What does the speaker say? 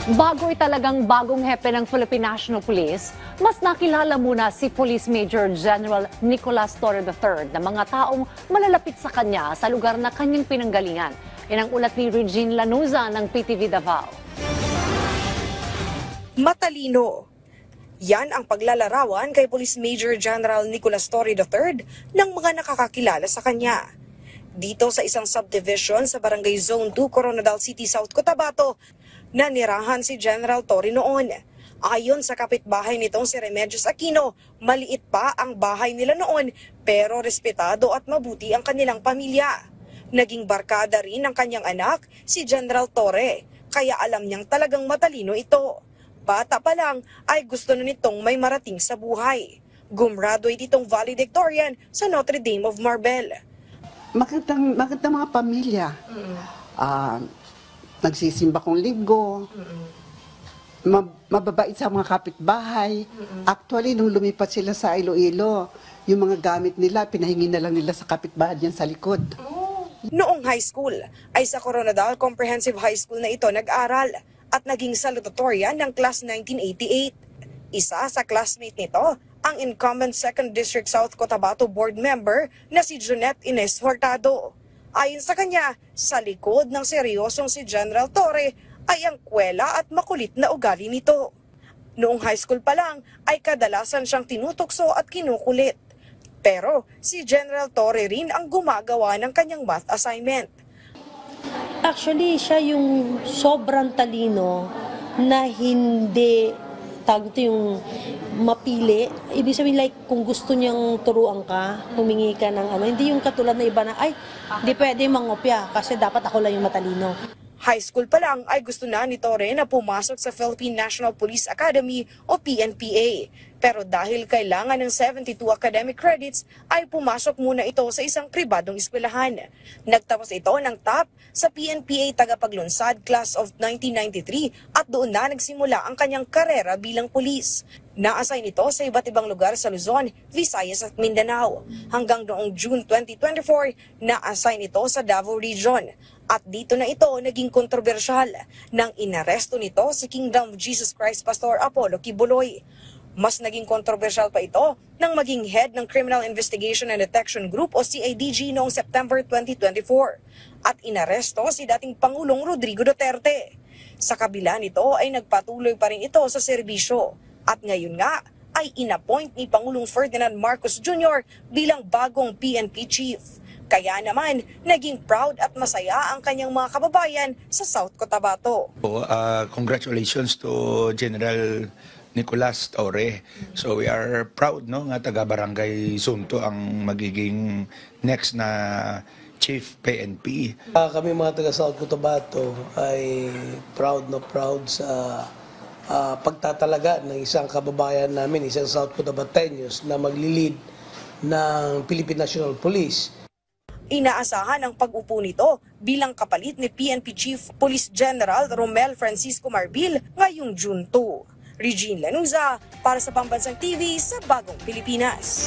Bago talagang bagong hepe ng Philippine National Police, mas nakilala muna si Police Major General Nicolas Torre III na mga taong malalapit sa kanya sa lugar na kanyang pinanggalingan. Yan ang ulat ni Regine Lanuza ng PTV Davao. Matalino. Yan ang paglalarawan kay Police Major General Nicolas Torre III ng mga nakakakilala sa kanya. Dito sa isang subdivision sa Barangay Zone 2, Coronadal City, South Cotabato, nanirahan si General Torre noon. Ayon sa kapitbahay nitong si Remedios Aquino, maliit pa ang bahay nila noon pero respetado at mabuti ang kanilang pamilya. Naging barkada rin ng kanyang anak, si General Torre, kaya alam niyang talagang matalino ito. Bata pa lang ay gusto na nitong may marating sa buhay. Gumraduate itong valedictorian sa Notre Dame of Marbel. Magandang mga pamilya. Nagsisimba kong linggo. Mababait sa mga kapitbahay. Actually, nung lumipat sila sa Iloilo, yung mga gamit nila, pinahingi na lang nila sa kapitbahay yan sa likod. Noong high school, ay sa Coronadal Comprehensive High School na ito nag-aral at naging salutatorian ng Class 1988. Isa sa classmate nito, ang incumbent 2nd District South Cotabato Board member na si Jonette Ines Hurtado. Ayon sa kanya, sa likod ng seryosong si General Torre ay ang kwela at makulit na ugali nito. Noong high school pa lang ay kadalasan siyang tinutokso at kinukulit. Pero si General Torre rin ang gumagawa ng kanyang math assignment. Actually, siya yung sobrang talino na hindi yung mapili. Ibig sabihin like kung gusto niyang turuan ka, humingi ka ng hindi yung katulad na iba na di pwede mangopya kasi dapat ako lang yung matalino. High school pa lang ay gusto na ni Torre na pumasok sa Philippine National Police Academy o PNPA. Pero dahil kailangan ng 72 academic credits ay pumasok muna ito sa isang pribadong eskwelahan. Nagtapos ito ng top sa PNPA Tagapaglunsad Class of 1993 at doon na nagsimula ang kanyang karera bilang pulis. Na-assign ito sa iba't ibang lugar sa Luzon, Visayas at Mindanao. Hanggang noong June 2024, na-assign ito sa Davao Region. At dito na ito naging kontrobersyal nang inaresto nito si Kingdom of Jesus Christ Pastor Apollo Kibuloy. Mas naging kontrobersyal pa ito nang maging head ng Criminal Investigation and Detection Group o CIDG noong September 2024 at inaresto si dating Pangulong Rodrigo Duterte. Sa kabila nito ay nagpatuloy pa rin ito sa serbisyo at ngayon nga ay inappoint ni Pangulong Ferdinand Marcos Jr. bilang bagong PNP chief. Kaya naman, naging proud at masaya ang kanyang mga kababayan sa South Cotabato. Congratulations to General Nicolas Torre. So we are proud nga taga-barangay Zone 2 ang magiging next na Chief PNP. Kami mga taga-South Cotabato ay proud sa pagtatalaga ng isang kababayan namin, isang South Cotabateños na maglilid ng Philippine National Police. Inaasahan ang pag-upo nito bilang kapalit ni PNP Chief Police General Romel Francisco Marbil ngayong June 2. Regine Lanuza para sa Pambansang TV sa Bagong Pilipinas.